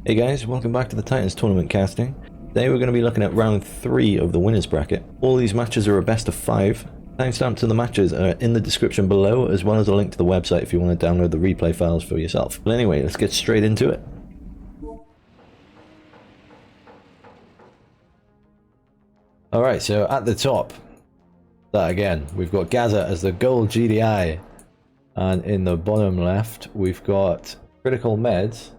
Hey guys, welcome back to the Titans Tournament casting. Today we're going to be looking at round 3 of the winners bracket. All these matches are a best of 5. Timestamps to the matches are in the description below, as well as a link to the website if you want to download the replay files for yourself. But anyway, let's get straight into it. Alright, so at the top, that again, we've got Gazza as the gold GDI. And in the bottom left, we've got CriticalMeds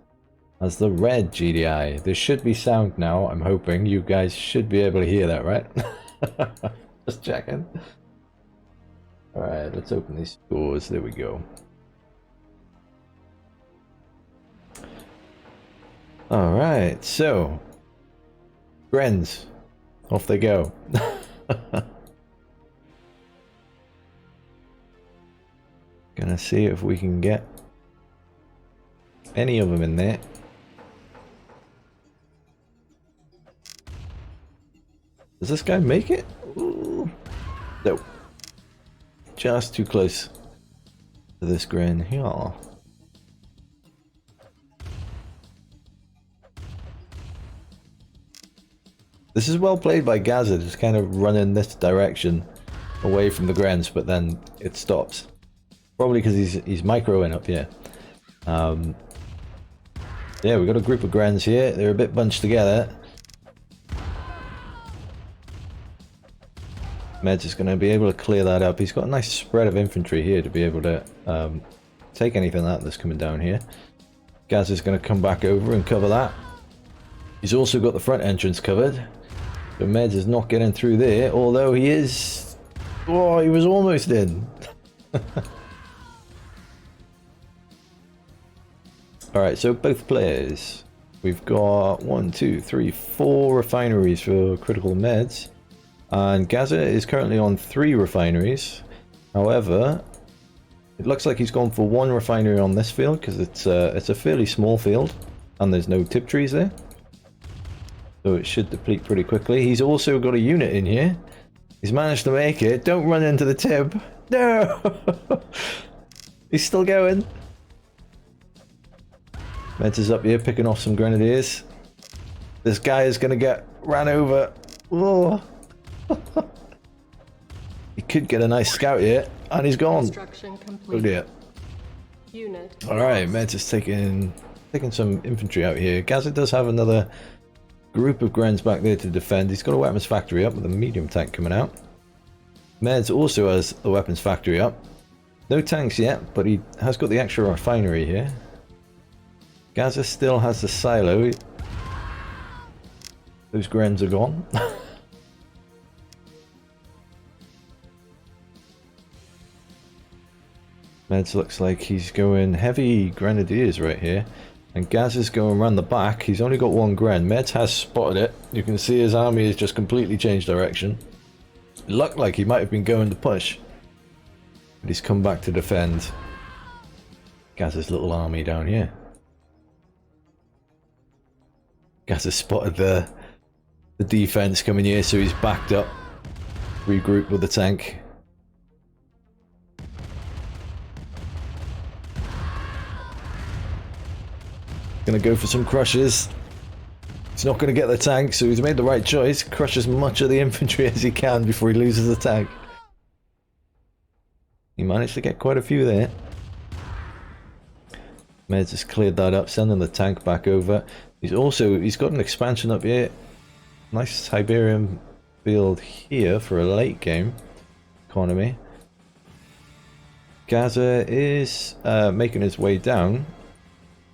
as the red GDI. There should be sound now, I'm hoping. You guys should be able to hear that, right? Just checking. Alright, let's open these scores. There we go. Alright, so Grens, off they go. Gonna see if we can get any of them in there. Does this guy make it? Ooh. Nope. Just too close to this grin here. This is well played by Gazza, just kind of running this direction away from the Grens, but then it stops. Probably because he's microing up here. Yeah, we've got a group of Grens here. They're a bit bunched together. Meds is going to be able to clear that up. He's got a nice spread of infantry here to be able to take anything that's coming down here. Gaz is going to come back over and cover that. He's also got the front entrance covered. But Meds is not getting through there, although he is... Oh, he was almost in. Alright, so both players. We've got 1, 2, 3, 4 refineries for CriticalMeds. And Gazza is currently on 3 refineries. However, it looks like he's gone for 1 refinery on this field because it's a fairly small field and there's no tip trees there. So it should deplete pretty quickly. He's also got a unit in here. He's managed to make it. Don't run into the tip. No! He's still going. Meds is up here picking off some grenadiers. This guy is going to get ran over. Oh. He could get a nice scout here, and he's gone. Oh dear. Alright, Meds is taking some infantry out here. Gazza does have another group of Grens back there to defend. He's got a weapons factory up with a medium tank coming out. Meds also has the weapons factory up. No tanks yet, but he has got the extra refinery here. Gazza still has the silo. Those Grens are gone. Meds looks like he's going heavy grenadiers right here. And Gaz is going around the back. He's only got 1 Gren. Meds has spotted it. You can see his army has just completely changed direction. It looked like he might have been going to push. But he's come back to defend Gaz's little army down here. Gaz has spotted the defense coming here, so he's backed up. Regrouped with the tank. Gonna go for some crushes. He's not gonna get the tank, so he's made the right choice. Crush as much of the infantry as he can before he loses the tank. He managed to get quite a few there. Meds has cleared that up, sending the tank back over. He's got an expansion up here. Nice Tiberian field here for a late game economy. Gazza is making his way down.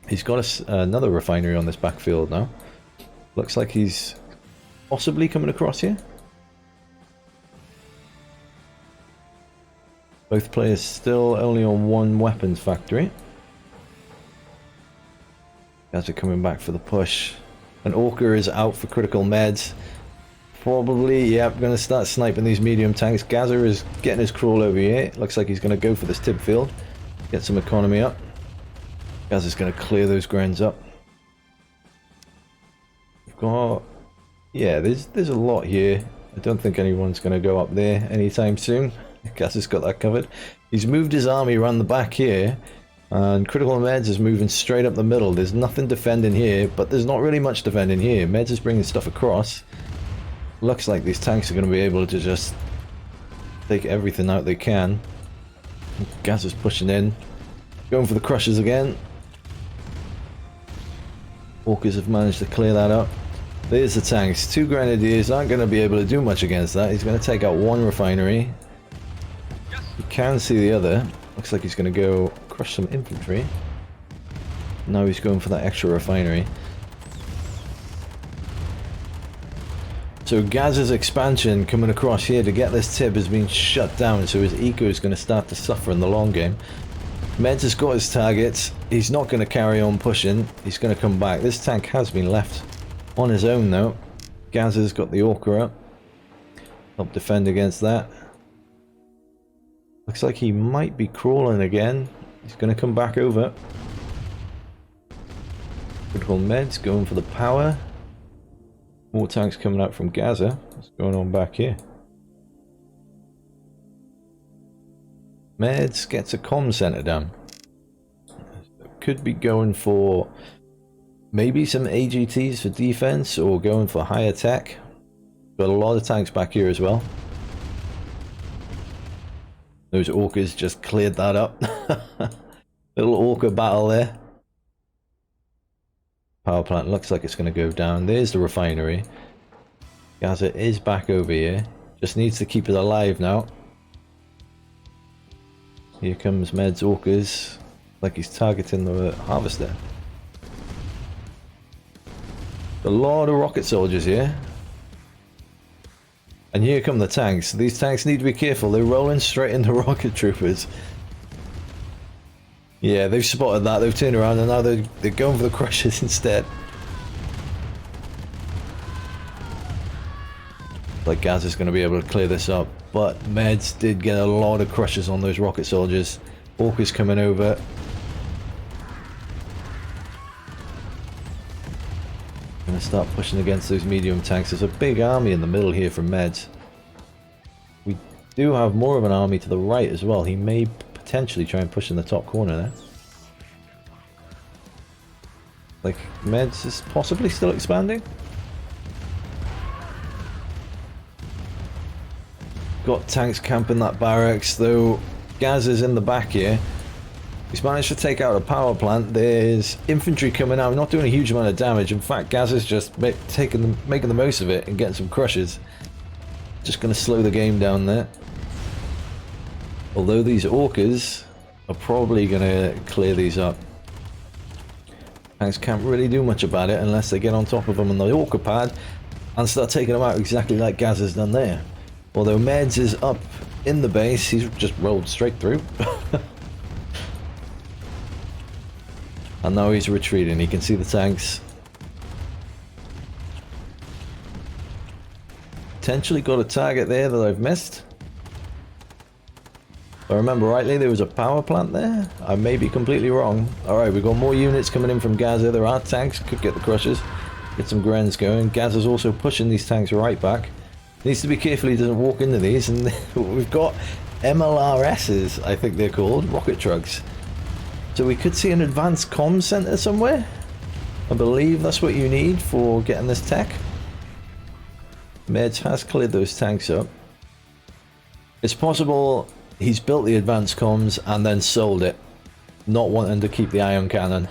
He's got another refinery on this backfield now. Looks like he's possibly coming across here. Both players still only on 1 weapons factory. Guys are coming back for the push. And Orca is out for CriticalMeds. Probably, yep, going to start sniping these medium tanks. Gazza is getting his crawl over here. Looks like he's going to go for this tip field. Get some economy up. Gazza's going to clear those Grens up. We've got... Yeah, there's a lot here. I don't think anyone's going to go up there anytime soon. Gazza's got that covered. He's moved his army around the back here And CriticalMeds is moving straight up the middle. There's nothing defending here, but there's not really much defending here. Meds is bringing stuff across. Looks like these tanks are going to be able to just take everything out they can. Gazza's pushing in. Going for the crushers again. Orcas have managed to clear that up. There's the tanks. 2 grenadiers aren't going to be able to do much against that. He's going to take out 1 refinery. You can see the other. Looks like he's going to go crush some infantry. Now he's going for that extra refinery. So Gazza's expansion coming across here to get this tib has been shut down, so his eco is going to start to suffer in the long game. Meds has got his targets. He's not going to carry on pushing. He's going to come back. This tank has been left on his own though. Gazza's got the Orca up. Help defend against that. Looks like he might be crawling again. He's going to come back over. CriticalMeds going for the power. More tanks coming out from Gazza. What's going on back here? Meds gets a comm center down. Could be going for maybe some AGTs for defense or going for higher tech. Got a lot of tanks back here as well. Those Orcas just cleared that up. Little Orca battle there. Power plant looks like it's going to go down. There's the refinery. Gazza is back over here. Just needs to keep it alive now. Here comes Meds Orcas. Like he's targeting the harvester. A lot of rocket soldiers here. And here come the tanks. These tanks need to be careful. They're rolling straight into rocket troopers. Yeah, they've spotted that. They've turned around and now they're going for the crushers instead. Like Gazza's going to be able to clear this up. But Meds did get a lot of crushers on those rocket soldiers. Orca's coming over. Going to start pushing against those medium tanks. There's a big army in the middle here from Meds. We do have more of an army to the right as well. He may potentially try and push in the top corner there. Like Meds is possibly still expanding. Got tanks camping that barracks, though Gazza's in the back here. He's managed to take out a power plant. There's infantry coming out, not doing a huge amount of damage. In fact, Gazza's just making the most of it and getting some crushers. Just going to slow the game down there. Although these Orcas are probably going to clear these up. Tanks can't really do much about it unless they get on top of them on the Orca pad and start taking them out exactly like Gazza's done there. Although Meds is up in the base, he's just rolled straight through. And now he's retreating. He can see the tanks. Potentially got a target there that I've missed. If I remember rightly, there was a power plant there. I may be completely wrong. Alright, we've got more units coming in from Gazza. There are tanks. Could get the crushers. Get some Grens going. Gazza's also pushing these tanks right back. Needs to be careful he doesn't walk into these. And we've got MLRSs, I think they're called. Rocket trucks. So we could see an advanced comm center somewhere. I believe that's what you need for getting this tech. Meds has cleared those tanks up. It's possible he's built the advanced comms and then sold it. Not wanting to keep the ion cannon.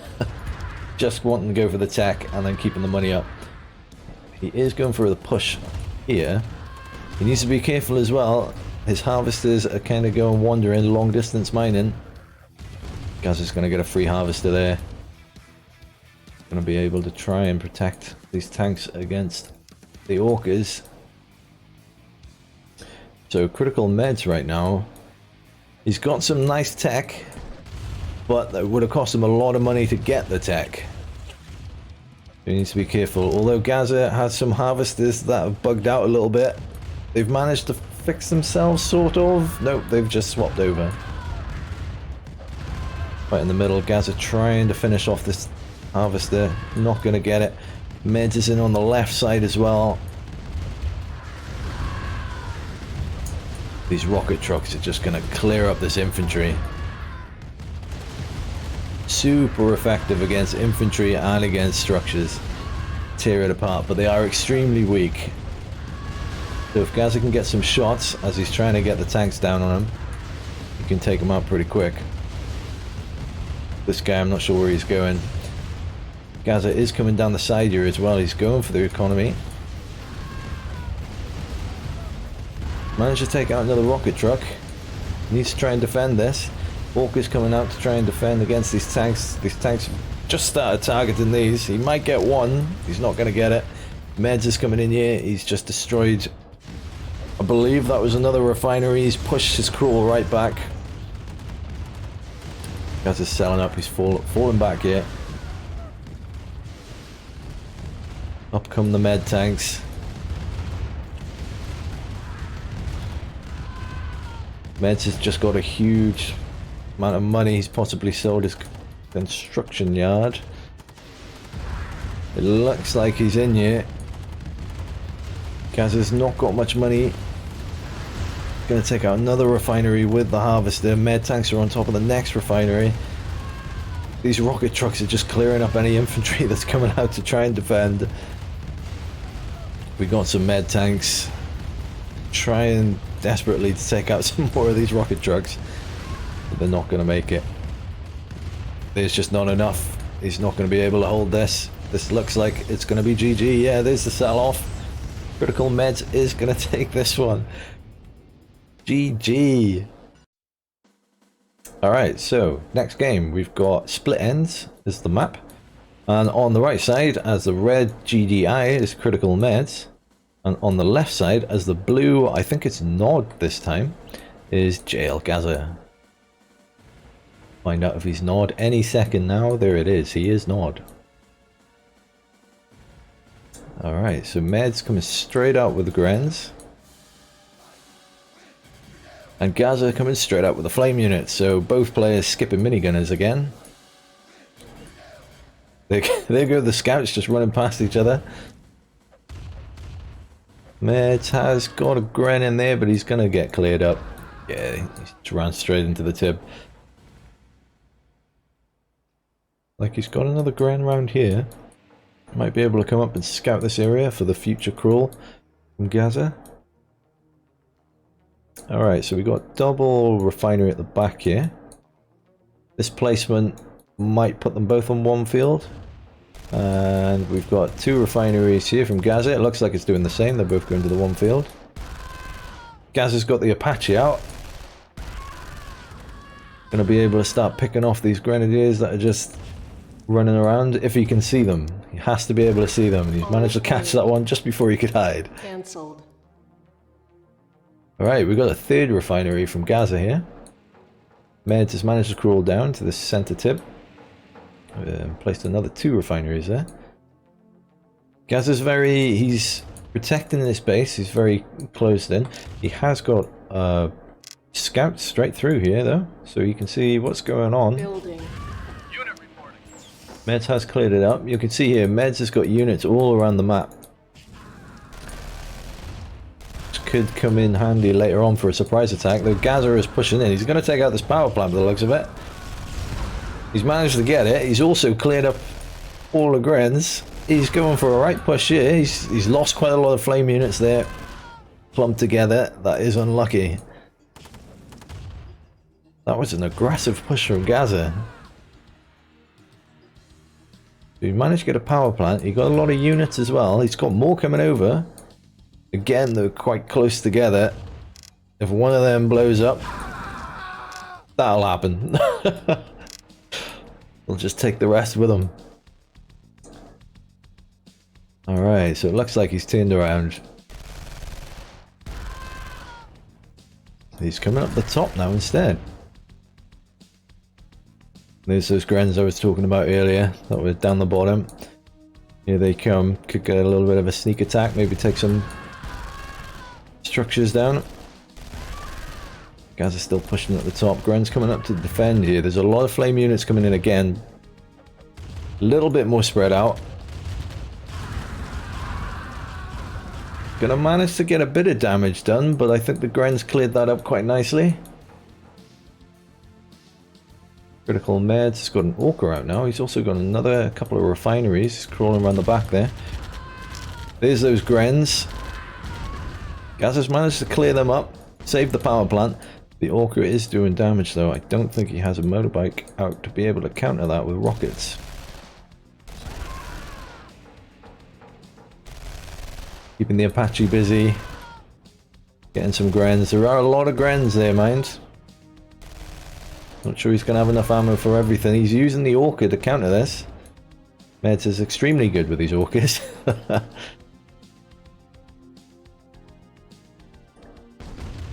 Just wanting to go for the tech and then keeping the money up. He is going for the push here. He needs to be careful as well. His harvesters are kind of going wandering, long distance mining. Gazza's going to get a free harvester there. Going to be able to try and protect these tanks against the Orcas. So CriticalMeds right now. He's got some nice tech, but that would have cost him a lot of money to get the tech. He needs to be careful. Although Gazza has some harvesters that have bugged out a little bit. They've managed to fix themselves, sort of. Nope, they've just swapped over. Right in the middle, Gazza trying to finish off this harvester. Not going to get it. Meds is in on the left side as well. These rocket trucks are just going to clear up this infantry. super effective against infantry and against structures. Tear it apart, but they are extremely weak. So if Gazza can get some shots as he's trying to get the tanks down on him, he can take them out pretty quick. This guy, I'm not sure where he's going. Gazza is coming down the side here as well. He's going for the economy. Managed to take out another rocket truck. Needs to try and defend this. Walker's coming out to try and defend against these tanks. These tanks just started targeting these. He might get one. He's not going to get it. Meds is coming in here. He's just destroyed, I believe that was another refinery. He's pushed his crawl right back. Gazza's selling up. He's falling back here. Up come the med tanks. Meds has just got a huge amount of money. He's possibly sold his construction yard. It looks like he's in here. Gazza's not got much money. Gonna take out another refinery with the harvester. Med tanks are on top of the next refinery. These rocket trucks are just clearing up any infantry that's coming out to try and defend. We got some med tanks trying desperately to take out some more of these rocket trucks, but they're not going to make it. There's just not enough. He's not going to be able to hold this. This looks like it's going to be GG. Yeah, there's the sell-off. CriticalMeds is going to take this one. GG. Alright, so next game we've got Split Ends is the map, and on the right side as the red GDI is CriticalMeds. And on the left side, as the blue, I think it's Nod this time, is JLGazza. Find out if he's Nod any second now. There it is. He is Nod. Alright, so Med's coming straight out with the Grens. And Gazza coming straight out with the flame unit. So both players skipping minigunners again. There go the scouts just running past each other. Meds has got a Gren in there, but he's going to get cleared up. Yeah, he's ran straight into the Tib. Like he's got another Gren round here. Might be able to come up and scout this area for the future crawl from Gazza. Alright, so we got double refinery at the back here. This placement might put them both on one field. And we've got two refineries here from Gazza. It looks like it's doing the same. They're both going to the one field. Gazza's got the Apache out. Gonna be able to start picking off these grenadiers that are just running around. If he can see them, he has to be able to see them. And he's managed to catch that one just before he could hide. Cancelled. Alright, we've got a third refinery from Gazza here. Meds has managed to crawl down to the center tip. Placed another two refineries there. Gazza's he's protecting this base. He's very closed in. He has got scouts straight through here though, so you can see what's going on. Building. Unit reporting. Meds has cleared it up. You can see here Meds has got units all around the map. Which could come in handy later on for a surprise attack. Though Gazza is pushing in. He's going to take out this power plant by the looks of it. He's managed to get it. He's also cleared up all the Grens. He's going for a right push here. He's lost quite a lot of flame units there. Clumped together. That is unlucky. That was an aggressive push from Gazza. He managed to get a power plant. He got a lot of units as well. He's got more coming over. Again, they're quite close together. If one of them blows up, that'll happen. We'll just take the rest with him. Alright, so it looks like he's turned around. He's coming up the top now instead. There's those Grens I was talking about earlier that were down the bottom. Here they come. Could get a little bit of a sneak attack, maybe take some structures down. Guys are still pushing at the top. Gren's coming up to defend here. There's a lot of flame units coming in again. A little bit more spread out. Gonna manage to get a bit of damage done, but I think the Gren's cleared that up quite nicely. CriticalMeds has got an Orca out now. He's also got another couple of refineries. He's crawling around the back there. There's those Grens. Gazza's managed to clear them up, save the power plant. The Orca is doing damage though. I don't think he has a motorbike out to be able to counter that with rockets. Keeping the Apache busy. Getting some Grens. There are a lot of Grens there, mind. Not sure he's going to have enough ammo for everything. He's using the Orca to counter this. Meds is extremely good with these Orcas.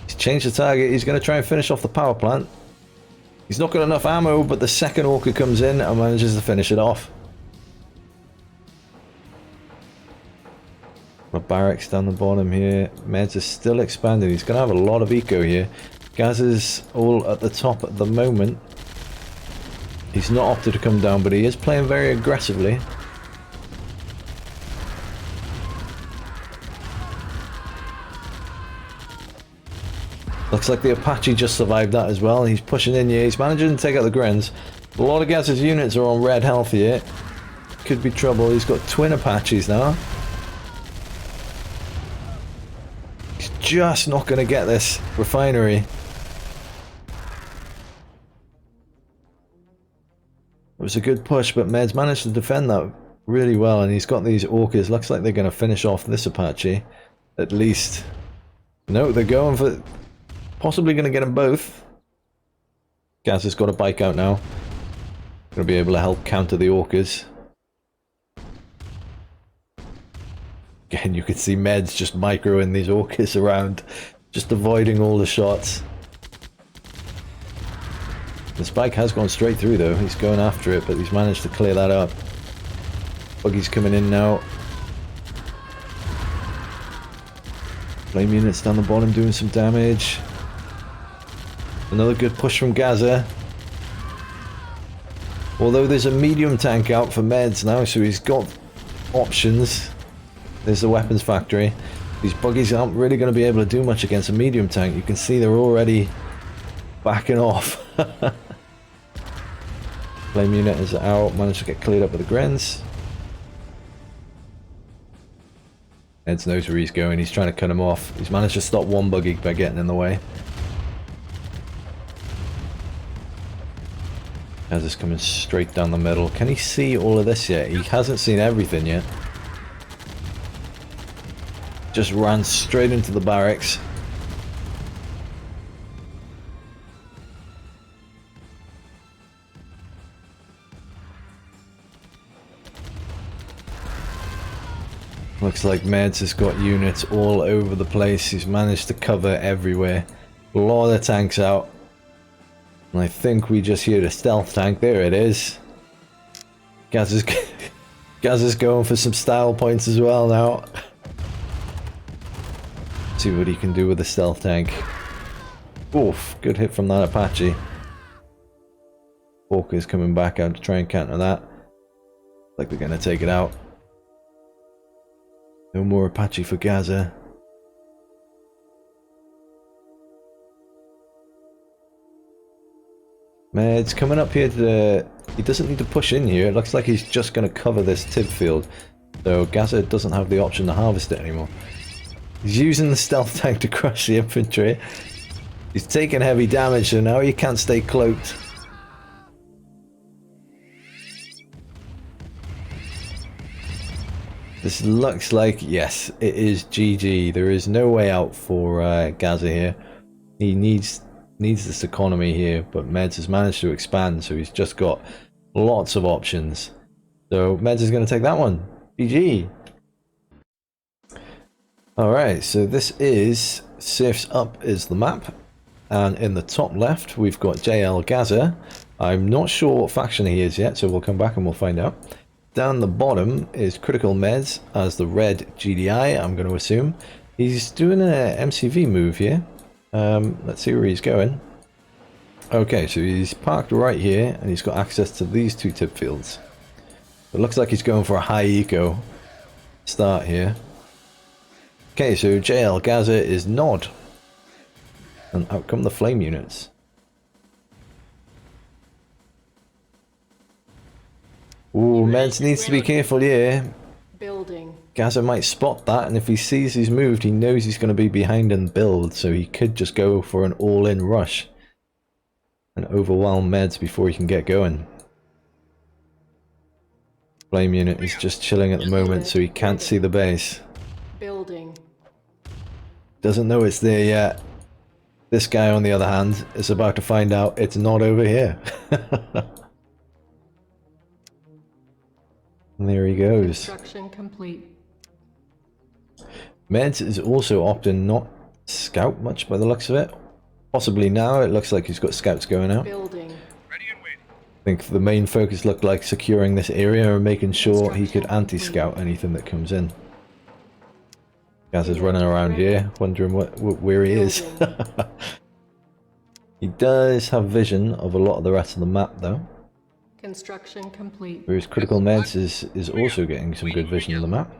He's changed the target. He's going to try and finish off the power plant. He's not got enough ammo, but the second Orca comes in and manages to finish it off. My barracks down the bottom here. Meds is still expanding. He's going to have a lot of eco here. Gazza's all at the top at the moment. He's not opted to come down, but he is playing very aggressively. Looks like the Apache just survived that as well. He's pushing in here. He's managing to take out the Grens. A lot of Gazza's units are on red health here. Could be trouble. He's got twin Apaches now. He's just not going to get this refinery. It was a good push, but Meds managed to defend that really well, and he's got these Orcas. Looks like they're going to finish off this Apache, at least. No, they're going for... possibly going to get them both. Gazza's got a bike out now. Going to be able to help counter the Orcas. Again, you can see Meds just microing these Orcas around, just avoiding all the shots. The spike has gone straight through though. He's going after it, but he's managed to clear that up. Buggy's coming in now. Flame units down the bottom doing some damage. Another good push from Gazza. Although there's a medium tank out for Meds now, so he's got options. There's the weapons factory. These buggies aren't really going to be able to do much against a medium tank. You can see they're already backing off. Flame unit is out, managed to get cleared up with the Grens. Eds knows where he's going, he's trying to cut him off. He's managed to stop one buggy by getting in the way. Gazza's coming straight down the middle. Can he see all of this yet? He hasn't seen everything yet. Just ran straight into the barracks. Looks like Meds has got units all over the place. He's managed to cover everywhere. A lot of tanks out. And I think we just hear the stealth tank. There it is. Gazza's going for some style points as well now. See what he can do with the stealth tank. Oof, good hit from that Apache. Orca's coming back out to try and counter that. Like they're going to take it out. No more Apache for Gazza. Meds coming up here to... he doesn't need to push in here. It looks like he's just going to cover this tib field. So Gazza doesn't have the option to harvest it anymore. He's using the stealth tank to crush the infantry. He's taking heavy damage, so now he can't stay cloaked. This looks like, yes, it is GG. There is no way out for Gazza here. He needs this economy here, but Meds has managed to expand, so he's just got lots of options. So Meds is going to take that one. GG. Alright, so this is Surf's Up is the map, and in the top left we've got JLGazza. I'm not sure what faction he is yet, so we'll come back and we'll find out. Down the bottom is CriticalMeds as the red GDI, I'm going to assume. He's doing an MCV move here. Let's see where he's going. Okay, so he's parked right here and he's got access to these two tip fields. It looks like he's going for a high eco start here. Okay, so JLGazza is Nod. And out come the flame units. Ooh, Meds needs to be careful here. Building. Gazza might spot that, and if he sees he's moved, he knows he's going to be behind in build, so he could just go for an all-in rush and overwhelm Meds before he can get going. Flame unit is just chilling at the moment, so he can't see the base. Building. Doesn't know it's there yet. This guy, on the other hand, is about to find out it's not over here. And there he goes. Construction complete. Meds is also opting not scout much by the looks of it. Possibly now, it looks like he's got scouts going out. Building. I think the main focus looked like securing this area and making sure he could anti-scout anything that comes in. Gaz is running around here, wondering where he is. He does have vision of a lot of the rest of the map, though. Construction complete. Whereas CriticalMeds is also getting some good vision of the map.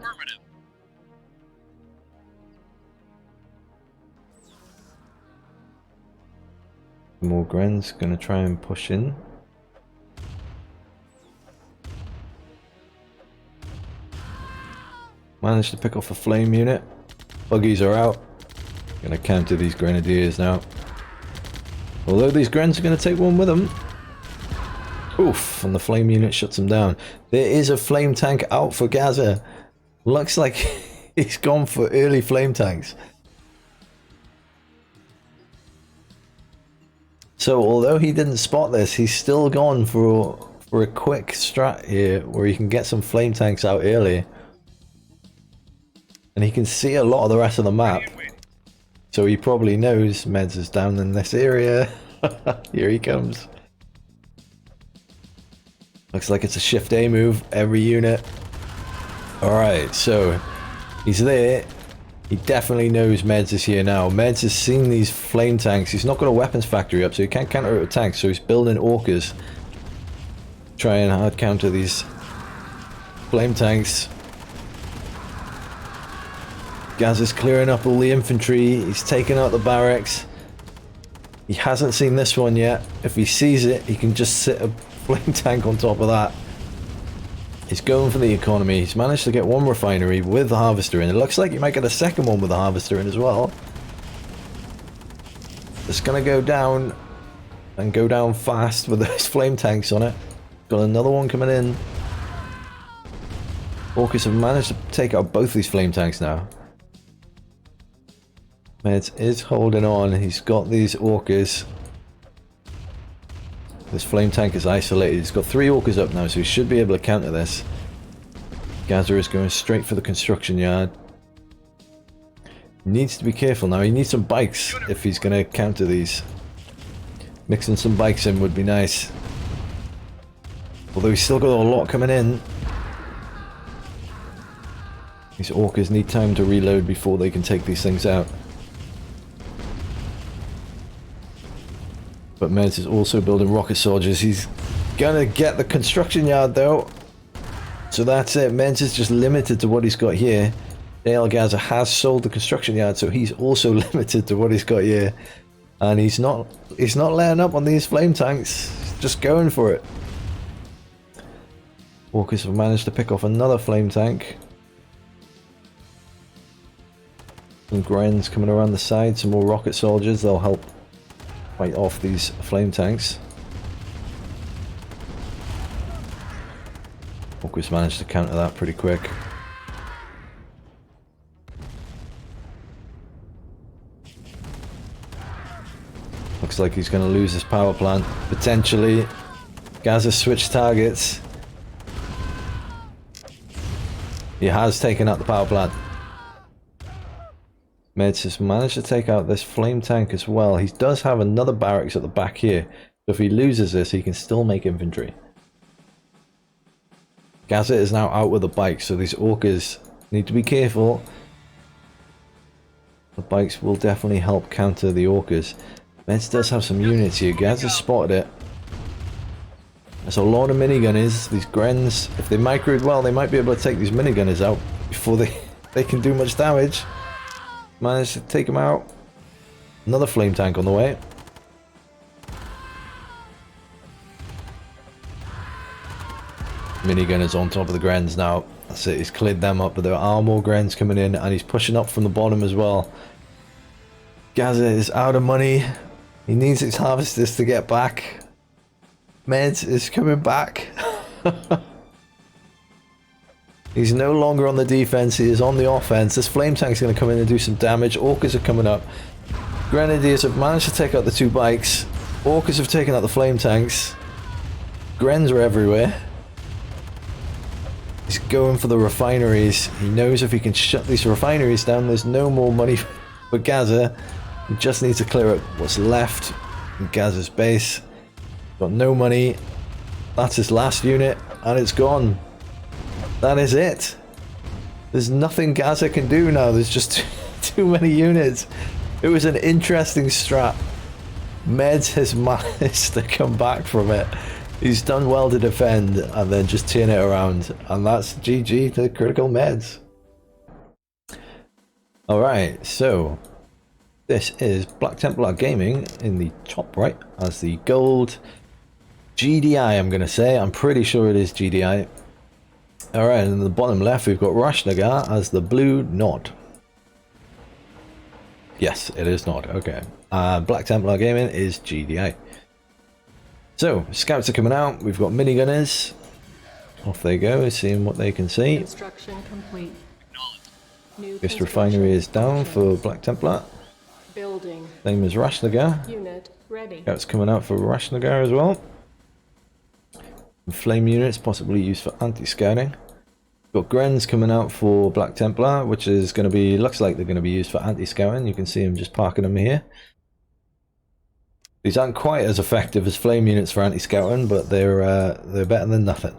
More Gren's gonna try and push in. Managed to pick off a flame unit. Buggies are out. Gonna counter these grenadiers now. Although these Grens are gonna take one with them. Oof, and the flame unit shuts him down. There is a flame tank out for Gazza. Looks like he's gone for early flame tanks. So although he didn't spot this, he's still gone for a quick strat here where he can get some flame tanks out early. And he can see a lot of the rest of the map. So he probably knows Meds is down in this area. Here he comes. Looks like it's a shift A move, every unit. Alright, so he's there. He definitely knows Meds is here now. Meds has seen these flame tanks. He's not got a weapons factory up, so he can't counter it with tanks. So he's building orcas. Try and hard counter these flame tanks. Gaz is clearing up all the infantry. He's taking out the barracks. He hasn't seen this one yet. If he sees it, he can just sit a flame tank on top of that. He's going for the economy. He's managed to get one refinery with the harvester in. It looks like he might get a second one with the harvester in as well. It's gonna go down and go down fast with those flame tanks on it. Got another one coming in. Orcus have managed to take out both these flame tanks now. Meds is holding on. He's got these orcas. This flame tank is isolated. He's got 3 orcas up now, so he should be able to counter this. Gazza is going straight for the construction yard. He needs to be careful now. He needs some bikes if he's going to counter these. Mixing some bikes in would be nice. Although he's still got a lot coming in. These orcas need time to reload before they can take these things out. But Meds is also building rocket soldiers. He's gonna get the construction yard though. So that's it. Meds is just limited to what he's got here. JLGazza has sold the construction yard, so he's also limited to what he's got here. And he's not letting up on these flame tanks. He's just going for it. Walkers have managed to pick off another flame tank. Some Grens coming around the side, some more rocket soldiers. They'll help fight off these flame tanks. Walkers managed to counter that pretty quick. Looks like he's going to lose his power plant, potentially. Gazza switched targets. He has taken out the power plant. Meds has managed to take out this flame tank as well. He does have another barracks at the back here. So if he loses this, he can still make infantry. Gazza is now out with the bikes, so these orcas need to be careful. The bikes will definitely help counter the orcas. Meds does have some units here. Gazza spotted it. There's a lot of minigunners. These Grens, if they microed well, they might be able to take these minigunners out before they can do much damage. Managed to take him out. Another flame tank on the way. Minigunners on top of the Grens now. That's it, he's cleared them up, but there are more Grens coming in, and he's pushing up from the bottom as well. Gazza is out of money. He needs his harvesters to get back. Meds is coming back. He's no longer on the defense, he is on the offense. This flame tank's going to come in and do some damage. Orcas are coming up. Grenadiers have managed to take out the 2 bikes. Orcas have taken out the flame tanks. Grens are everywhere. He's going for the refineries. He knows if he can shut these refineries down, there's no more money for Gazza. He just needs to clear up what's left in Gazza's base. Got no money. That's his last unit, and it's gone. That is it. There's nothing Gazza can do now. There's just too many units. It was an interesting strat. Meds has managed to come back from it. He's done well to defend and then just turn it around. And that's GG to CriticalMeds. Alright, so this is Black Templar Gaming in the top right as the gold GDI, I'm going to say. I'm pretty sure it is GDI. Alright, and in the bottom left we've got Rashnagar as the blue nod. Yes, it is nod, okay. Black Templar Gaming is GDI. So, scouts are coming out, we've got minigunners. Off they go, seeing what they can see. Construction complete. This refinery is down for Black Templar. Building. Same as Rashnagar. Unit ready. Scouts coming out for Rashnagar as well. Flame units possibly used for anti-scouting. Got Grens coming out for Black Templar, which is going to be, looks like they're going to be used for anti-scouting. You can see them just parking them here. These aren't quite as effective as flame units for anti-scouting, but they're better than nothing.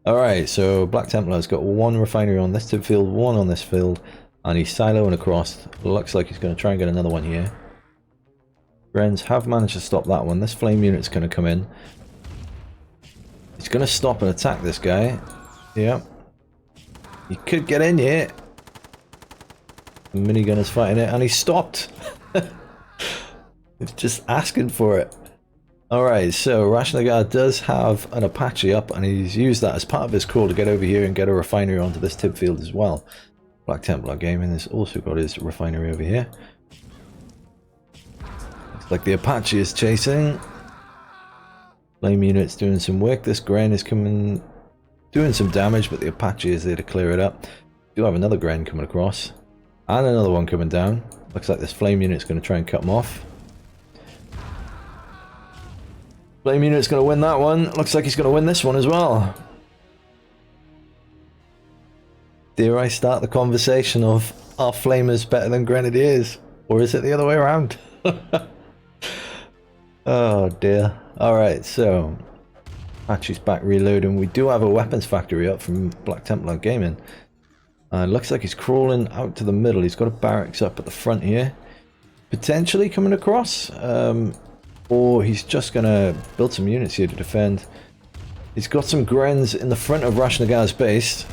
Alright, so Black Templar's got 1 refinery on this tip field, 1 on this field, and he's siloing across. Looks like he's going to try and get another one here. Grens have managed to stop that one. This flame unit's going to come in. He's going to stop and attack this guy. Yeah. He could get in here. The minigunner's fighting it, and he stopped. He's just asking for it. Alright, so Rashnagar does have an Apache up, and he's used that as part of his call to get over here and get a refinery onto this tip field as well. Black Templar Gaming has also got his refinery over here. Looks like the Apache is chasing. Flame unit's doing some work. This Gren is coming, doing some damage, but the Apache is there to clear it up. Do have another Gren coming across, and another one coming down. Looks like this flame unit's going to try and cut him off. Flame unit's going to win that one. Looks like he's going to win this one as well. Dare I start the conversation of, are flamers better than grenadiers? Or is it the other way around? Oh dear. Alright, so Apache's back reloading. We do have a weapons factory up from Black Templar Gaming. Looks like he's crawling out to the middle. He's got a barracks up at the front here. Potentially coming across. Or he's just going to build some units here to defend. He's got some Grens in the front of Rashnagar's base.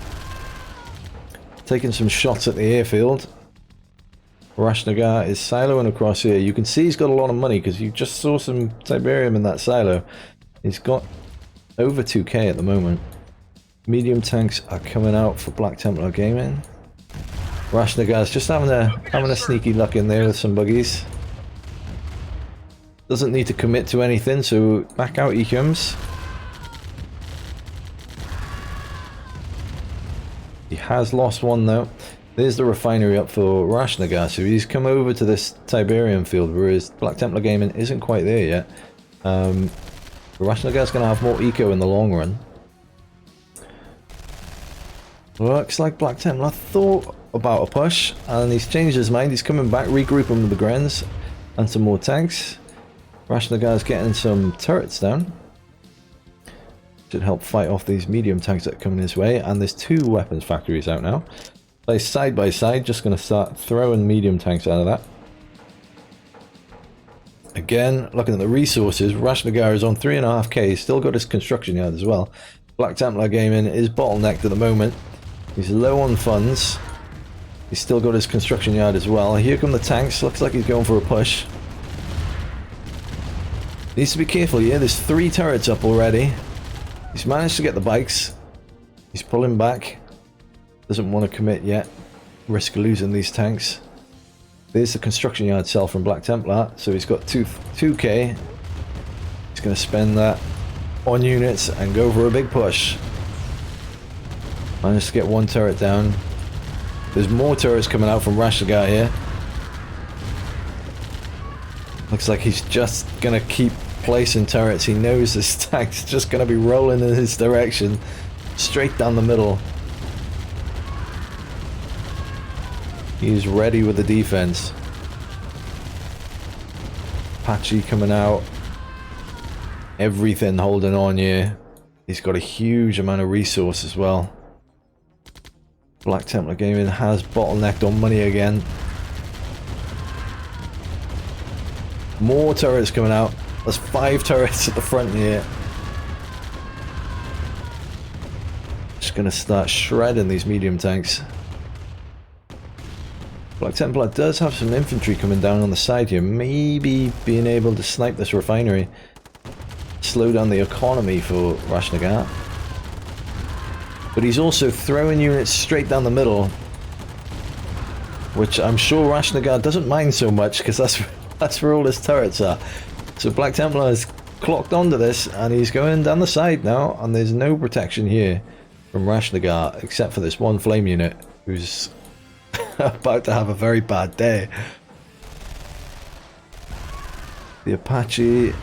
Taking some shots at the airfield. Rashnagar is siloing across here. You can see he's got a lot of money because you just saw some Tiberium in that silo. He's got over 2k at the moment. Medium tanks are coming out for Black Templar Gaming. Rashnagar's just having a sneaky luck in there with some buggies. Doesn't need to commit to anything, so back out he comes. He has lost one though. There's the refinery up for Rashnagar, so he's come over to this Tiberium field, whereas Black Templar Gaming isn't quite there yet. Rashnagar's going to have more eco in the long run. Looks like Black Templar thought about a push, and he's changed his mind. He's coming back, regrouping with the Grens and some more tanks. Rashnagar's getting some turrets down. Should help fight off these medium tanks that are coming his way, and there's 2 weapons factories out now. Placed side by side, just going to start throwing medium tanks out of that. Again, looking at the resources, Rashnagar is on 3.5k, he's still got his construction yard as well. Black Templar Gaming is bottlenecked at the moment. He's low on funds. He's still got his construction yard as well. Here come the tanks, looks like he's going for a push. Needs to be careful here, there's 3 turrets up already. He's managed to get the bikes. He's pulling back. Doesn't want to commit yet. Risk losing these tanks. There's the construction yard cell from Black Templar. So he's got 2k. He's going to spend that on units and go for a big push. Managed to get one turret down. There's more turrets coming out from Rashnagar here. Looks like he's just going to keep placing turrets. He knows this tank's just going to be rolling in his direction. Straight down the middle. He's ready with the defense. Apache coming out. Everything holding on here. He's got a huge amount of resource as well. Black Templar Gaming has bottlenecked on money again. More turrets coming out. There's 5 turrets at the front here. Just gonna start shredding these medium tanks. Black Templar does have some infantry coming down on the side here. Maybe being able to snipe this refinery. Slow down the economy for Rashnagar. But he's also throwing units straight down the middle. Which I'm sure Rashnagar doesn't mind so much, because that's where all his turrets are. So Black Templar has clocked onto this, and he's going down the side now, and there's no protection here from Rashnagar, except for this one flame unit, who's about to have a very bad day. The Apache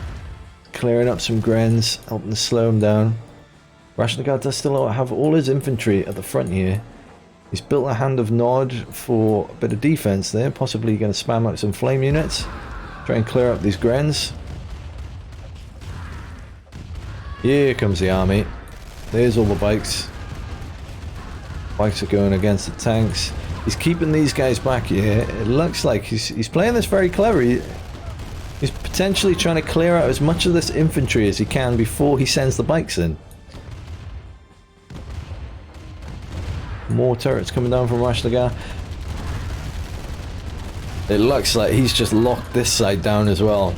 clearing up some Grens, helping to slow him down. Rashnagar does still have all his infantry at the front here. He's built a hand of Nod for a bit of defense there, possibly going to spam out some flame units. Try and clear up these Grens. Here comes the army. There's all the bikes. Bikes are going against the tanks. He's keeping these guys back here. It looks like he's playing this very clever. He's potentially trying to clear out as much of this infantry as he can before he sends the bikes in. More turrets coming down from Rashnagar. It looks like he's just locked this side down as well.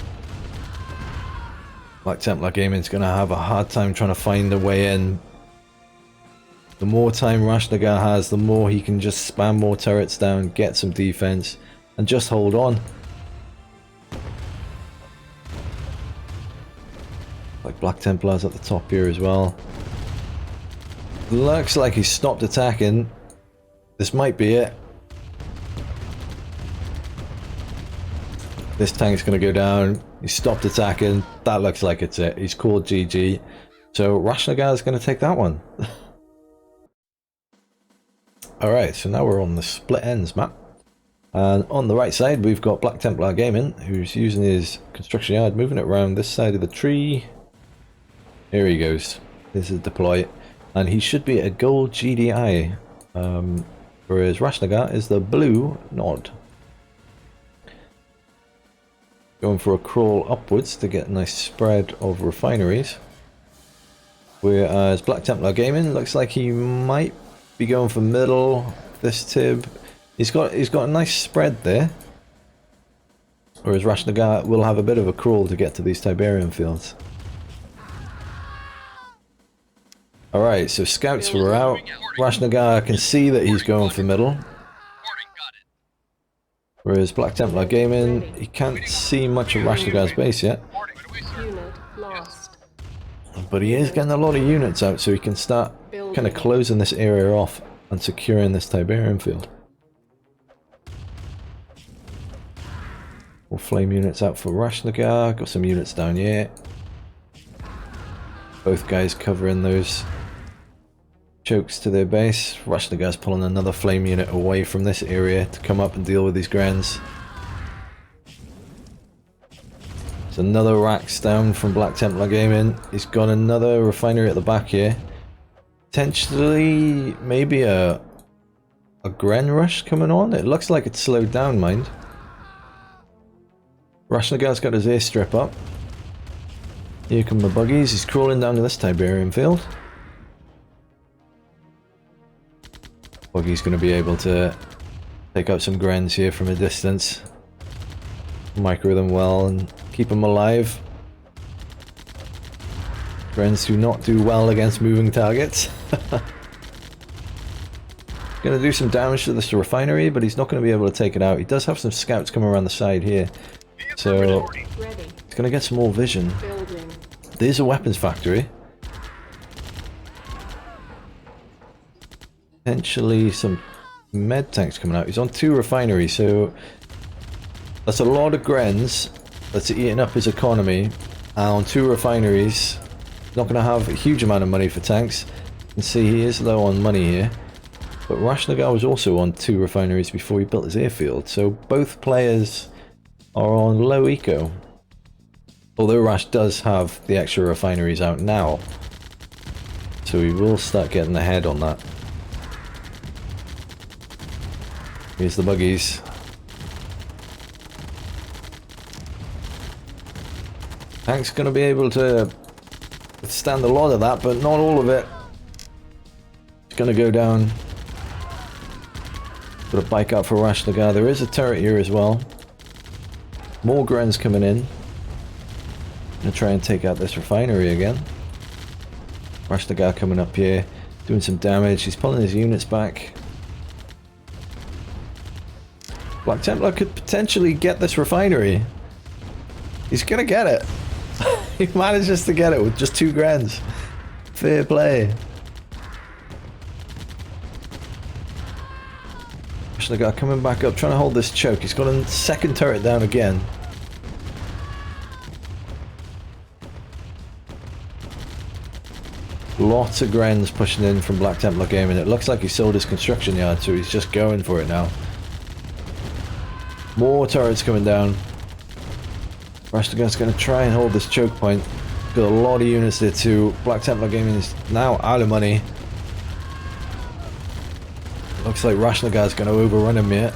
Black Templar Gaming's going to have a hard time trying to find a way in. The more time Rashnagar has, the more he can just spam more turrets down, get some defense, and just hold on. Like Black Templar's at the top here as well. Looks like he's stopped attacking. This might be it. This tank's going to go down. He stopped attacking. That looks like it's it. He's called GG. So Rashnagar's going to take that one. Alright, so now we're on the split ends map. And on the right side we've got Black Templar Gaming, who's using his construction yard, moving it around this side of the tree. Here he goes. This is deploy. And he should be a gold GDI. Whereas Rashnagar is the blue Nod. Going for a crawl upwards to get a nice spread of refineries. Whereas Black Templar Gaming looks like he might be going for middle. This Tib, he's got a nice spread there. Whereas Rashnagar will have a bit of a crawl to get to these Tiberian fields. Alright, so scouts were out. Rashnagar can see that he's going for middle. Whereas Black Templar Gaming, he can't see much of Rashnagar's base yet. Unit lost. But he is getting a lot of units out, so he can start kind of closing this area off and securing this Tiberian field. More flame units out for Rashnagar. Got some units down here. Both guys covering those chokes to their base. Rashnagar's pulling another flame unit away from this area to come up and deal with these Grens. There's another racks down from Black Templar Gaming. He's got another refinery at the back here. Potentially maybe a Gren rush coming on. It looks like it's slowed down, mind. Rashnagar's got his airstrip up. Here come the buggies. He's crawling down to this Tiberian field. Buggy's going to be able to take out some Grens here from a distance. Micro them well and keep them alive. Friends do not do well against moving targets. Gonna do some damage to this refinery, but he's not going to be able to take it out. He does have some scouts coming around the side here, so he's going to get some more vision. There's a weapons factory. Potentially some med tanks coming out. He's on 2 refineries, so that's a lot of Grens that's eating up his economy. And on 2 refineries, not going to have a huge amount of money for tanks. You can see he is low on money here. But Rashnagar was also on 2 refineries before he built his airfield, so both players are on low eco. Although Rash does have the extra refineries out now, so he will start getting ahead on that. Here's the buggies. Tank's going to be able to withstand a lot of that, but not all of it. It's going to go down. Got a bike out for Rashnagar. There is a turret here as well. More Grens coming in. Gonna try and take out this refinery again. Rashnagar coming up here, doing some damage. He's pulling his units back. Black Templar could potentially get this refinery. He's gonna get it. He manages to get it with just 2 Grens. Fair play. Rashnagar coming back up, trying to hold this choke. He's got a second turret down again. Lots of Grens pushing in from Black Templar Gaming. It looks like he sold his construction yard, so he's just going for it now. More turrets coming down. Rashnagar's going to try and hold this choke point. Got a lot of units there too. Black Templar Gaming is now out of money. Looks like Rashnagar's going to overrun him yet.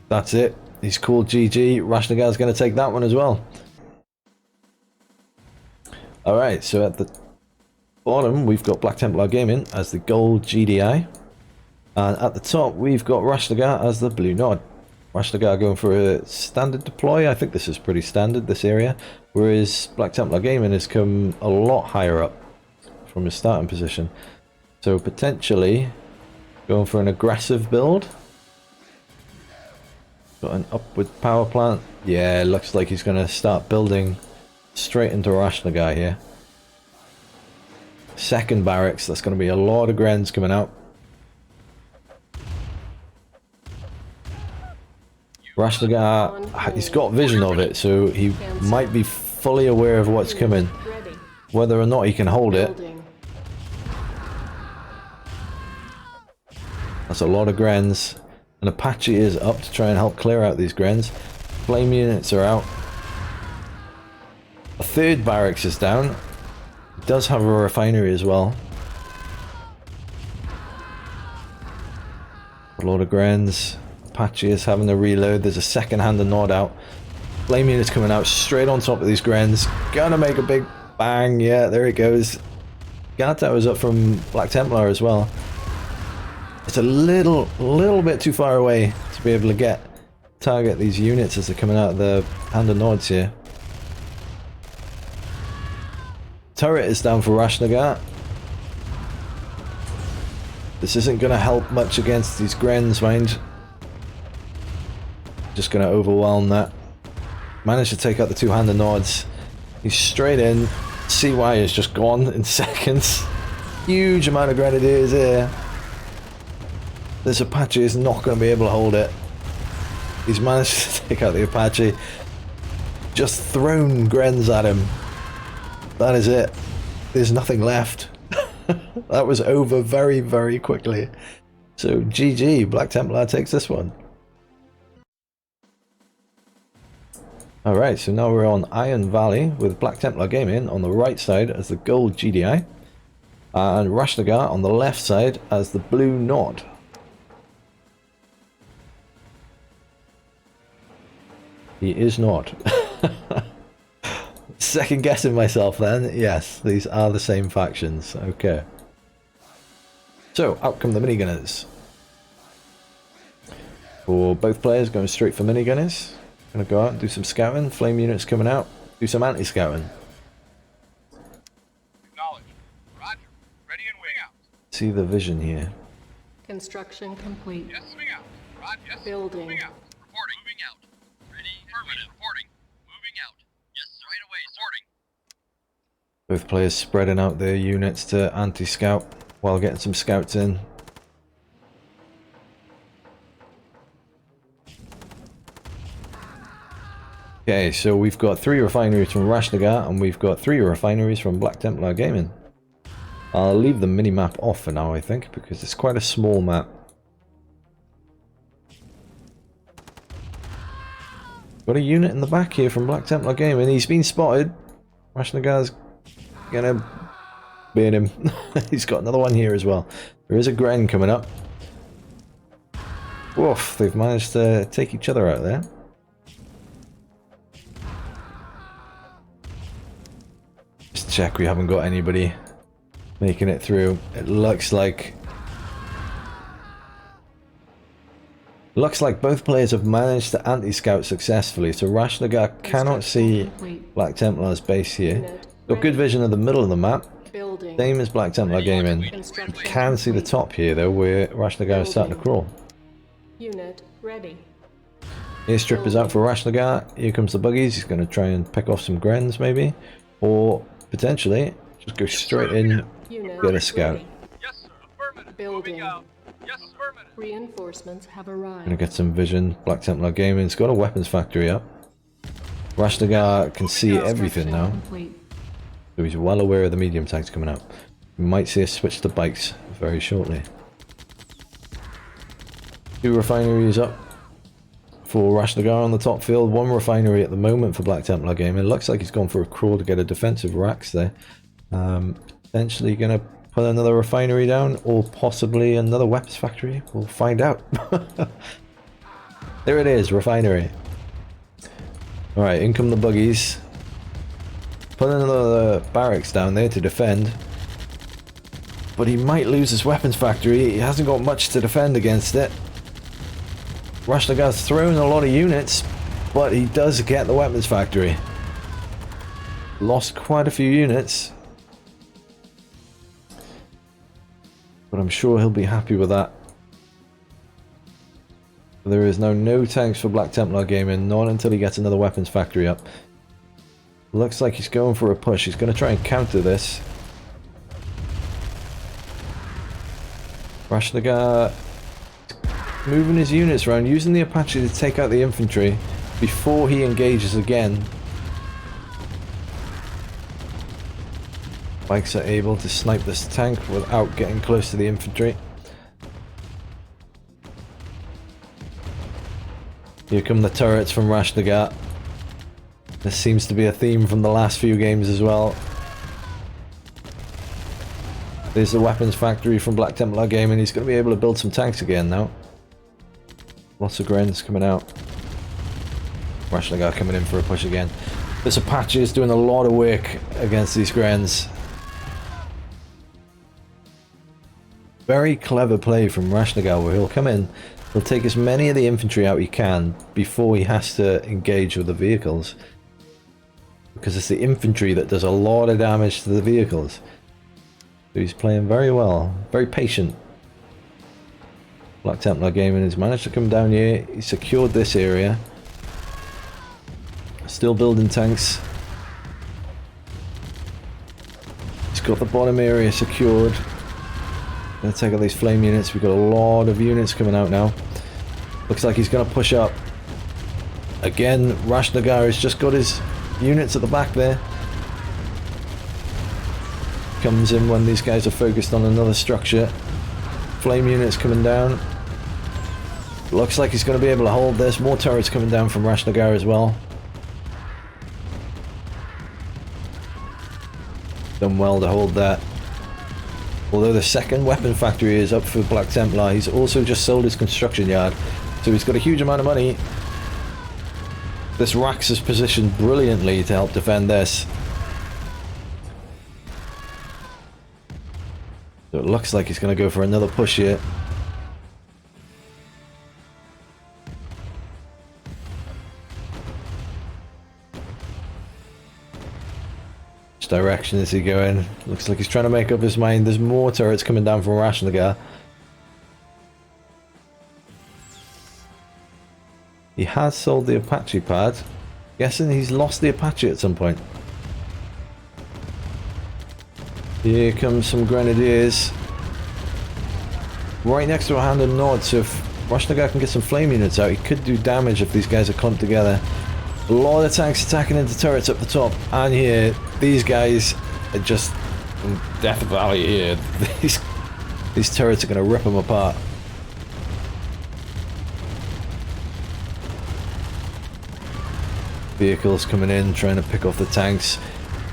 That's it. He's called GG. Rashnagar's going to take that one as well. Alright, so at the bottom we've got Black Templar Gaming as the gold GDI. And at the top we've got Rashnagar as the blue nod. Rashnagar going for a standard deploy. I think this is pretty standard, this area. Whereas Black Templar Gaming has come a lot higher up from his starting position, so potentially going for an aggressive build. Got an upward power plant. Yeah, looks like he's going to start building straight into Rashnagar here. Second barracks. That's going to be a lot of Grens coming out. Rashnagar, he's got vision of it, so he might be fully aware of what's coming. Whether or not he can hold it. That's a lot of Grens. And Apache is up to try and help clear out these Grens. Flame units are out. A third barracks is down. It does have a refinery as well. A lot of Grens. Apache is having to reload. There's a second-hander nod out. Flame units coming out straight on top of these Grens. Gonna make a big bang. Yeah, there it goes. Guard tower's up from Black Templar as well. It's a little bit too far away to be able to target these units as they're coming out of the hander nods here. Turret is down for Rashnagar. This isn't going to help much against these Grens, mind. Just going to overwhelm that. Managed to take out the 2-hander nods. He's straight in. CY is just gone in seconds. Huge amount of grenadiers here. This Apache is not going to be able to hold it. He's managed to take out the Apache. Just thrown Grens at him. That is it. There's nothing left. That was over very, very quickly. So GG, Black Templar takes this one. Alright, so now we're on Iron Valley with Black Templar Gaming on the right side as the gold GDI. And Rashnagar on the left side as the blue nod. He is not. Second guessing myself then. Yes, these are the same factions. Okay. So, out come the minigunners. For both players, going straight for minigunners. Gonna go out and do some scouting. Flame units coming out. do some anti-scouting. Acknowledged. Roger. Ready and wing out. See the vision here. Construction complete. Yes, swing out. Roger. Yes. Building. Moving out. Reporting. Moving out. Ready. Affirmative. Reporting. Moving out. Yes, sir. Right away. Reporting. Both players spreading out their units to anti-scout while getting some scouts in. Okay, so we've got 3 refineries from Rashnagar and we've got 3 refineries from Black Templar Gaming. I'll leave the mini-map off for now, I think, because it's quite a small map. Got a unit in the back here from Black Templar Gaming. He's been spotted. Rashnagar's gonna beat him. He's got another one here as well. There is a Gren coming up. Woof, they've managed to take each other out there. Just check we haven't got anybody making it through. It looks like both players have managed to anti-scout successfully, so Rashnagar cannot see Black Templar's base here. Got good vision of the middle of the map. Building. Same as Black Templar Gaming. You can see the top here though, where Rashnagar is starting to crawl. Unit ready. Airstrip is out for Rashnagar. Here comes the buggies. He's going to try and pick off some Grens maybe. Or potentially just go straight in, Unit get a scout. ready. Yes, sir. Affirmative. Building. Moving out. Yes, affirmative. Reinforcements have arrived. Gonna get some vision. Black Templar Gaming's got a weapons factory up. Rashnagar can see everything now, Complete. so he's well aware of the medium tanks coming out. We might see a switch to bikes very shortly. 2 refineries up for Rashnagar on the top field. 1 refinery at the moment for Black Templar Gaming. It looks like he's gone for a crawl to get a defensive racks there. Potentially gonna put another refinery down, or possibly another weapons factory. We'll find out. There it is, refinery. Alright, in come the buggies. Put another barracks down there to defend. But he might lose his weapons factory. He hasn't got much to defend against it. Rashnagar's thrown a lot of units, but he does get the weapons factory. Lost quite a few units. But I'm sure he'll be happy with that. There is now no tanks for Black Templar Gaming, not until he gets another weapons factory up. Looks like he's going for a push. He's going to try and counter this. Rashnagar moving his units around, using the Apache to take out the infantry before he engages again. Bikes are able to snipe this tank without getting close to the infantry. Here come the turrets from Rashnagar. This seems to be a theme from the last few games as well. There's the weapons factory from Black Templar Gaming. He's going to be able to build some tanks again now. Lots of Grens coming out. Rashnagar coming in for a push again. This Apache is doing a lot of work against these Grens. Very clever play from Rashnagar, where he'll come in, he'll take as many of the infantry out he can before he has to engage with the vehicles. Because it's the infantry that does a lot of damage to the vehicles. So he's playing very well, very patient. Black Templar Gaming has managed to come down here. He secured this area. Still building tanks. He's got the bottom area secured. Gonna take out these flame units. We've got a lot of units coming out now. Looks like he's gonna push up. Again, Rashnagar has just got his units at the back there. Comes in when these guys are focused on another structure. Flame units coming down. Looks like he's going to be able to hold this. More turrets coming down from Rashnagar as well. Done well to hold that. Although the second weapon factory is up for Black Templar, he's also just sold his construction yard. So he's got a huge amount of money. This Rax is positioned brilliantly to help defend this. So it looks like he's going to go for another push here. direction is he going? Looks like he's trying to make up his mind. There's more turrets coming down from Rashnagar. He has sold the Apache pad. Guessing he's lost the Apache at some point. Here comes some grenadiers. Right next to a hand and nod, so if Rashnagar can get some flame units out, he could do damage if these guys are clumped together. A lot of tanks attacking into turrets up the top, and here, these guys are just in Death Valley here. These turrets are going to rip them apart. Vehicles coming in, trying to pick off the tanks.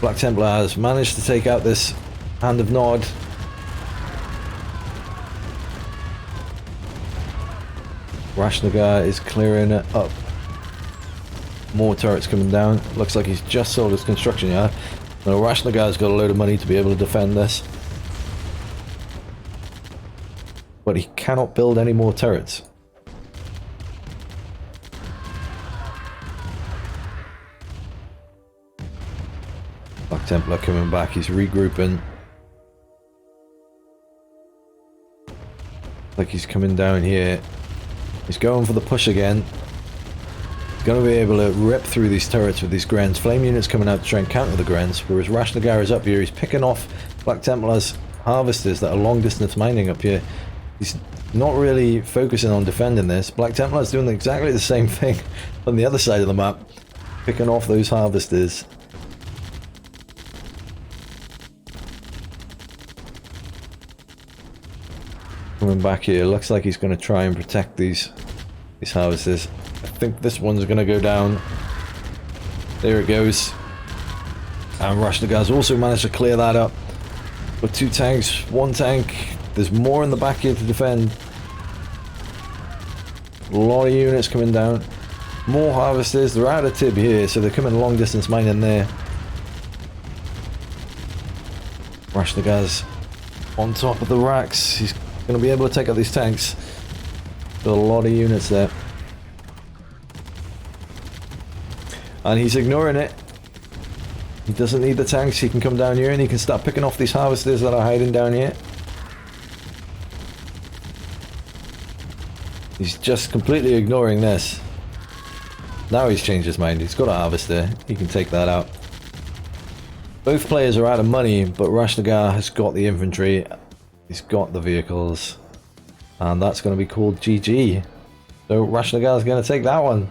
Black Templar has managed to take out this Hand of Nod. Rashnagar is clearing it up. More turrets coming down. Looks like he's just sold his construction yard. Now Rashnagar's got a load of money to be able to defend this. But he cannot build any more turrets. Black Templar coming back, he's regrouping. Like he's coming down here. He's going for the push again. He's going to be able to rip through these turrets with these Grens. Flame units coming out to try and counter the Grens, whereas Rashnagar is up here. He's picking off Black Templar's harvesters that are long distance mining up here. He's not really focusing on defending this. Black Templar's doing exactly the same thing on the other side of the map, picking off those harvesters. Coming back here, looks like he's going to try and protect these harvesters. I think this one's going to go down. There it goes. And Rashnagar's also managed to clear that up. With 2 tanks, 1 tank. There's more in the back here to defend. A lot of units coming down. More harvesters. They're out of Tib here, so they're coming long distance mining there. Rashnagar's on top of the racks. He's going to be able to take out these tanks. Got a lot of units there. And he's ignoring it. He doesn't need the tanks. He can come down here and he can start picking off these harvesters that are hiding down here. He's just completely ignoring this. Now he's changed his mind. He's got a harvester. He can take that out. Both players are out of money, but Rashnagar has got the infantry. He's got the vehicles. And that's going to be called GG. So Rashnagar is going to take that one.